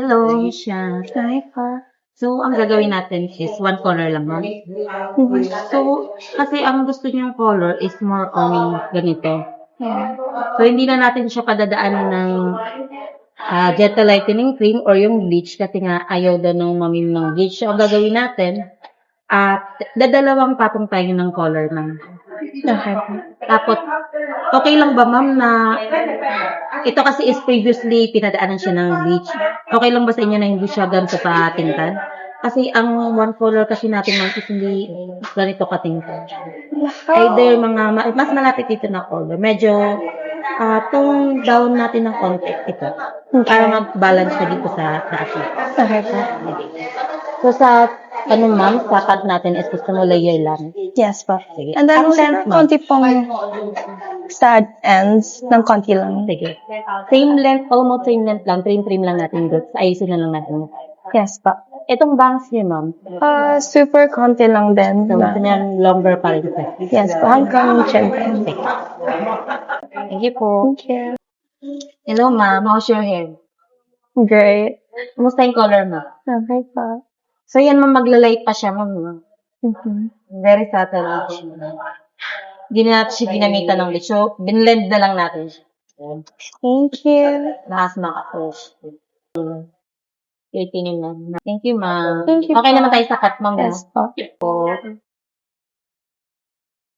Hello, Misha. Hi pa. So, ang gagawin natin is one color lang, ma'am. So, kasi ang gusto niyong color is more on ganito. Yeah. So, hindi na natin siya padadaanan ng gentle lightening cream or yung bleach kasi nga ayaw daw ng mamim ng bleach. So, ang gagawin natin, dadalawang patong tayo ng color lang. Okay. Tapos, okay lang ba, ma'am, na ito kasi is previously pinadaanan siya ng bleach. Okay lang ba sa inyo na hindi siya ganito katingkad? Kasi ang one color kasi natin, ma'am, is hindi ganito katingkad. Either mas malapit dito na color. Medyo tone down natin ng konti ito. Para mag-balance siya dito sa taas. Okay pa. So, ma'am, sa cut natin is gusto mo layer lang. Yes pa. Sige. And then, Ang length, ma'am? konti pong sa ends ng konti lang. Sige. Same length, almost same length lang. Trim lang natin doon. Ayusin na lang natin. Yes pa. Itong bangs niya, ma'am. Super konti lang din. So, gusto niya longer pa rin siya. Yes pa. Hanggang chin pa. Thank you po. Thank you. Hello, ma'am. How's your hair? Great. Kumusta yung color, ma'am? Okay pa. So, yan, ma'am, magla-light pa siya, ma'am. Very subtle. Hindi na natin siya ginamitan ng bleach. So, binlend na lang natin siya. Thank you. Lakas maka-push. Thank you, ma'am. Thank you Okay po. naman tayo sa cut, ma'am. Yes pa.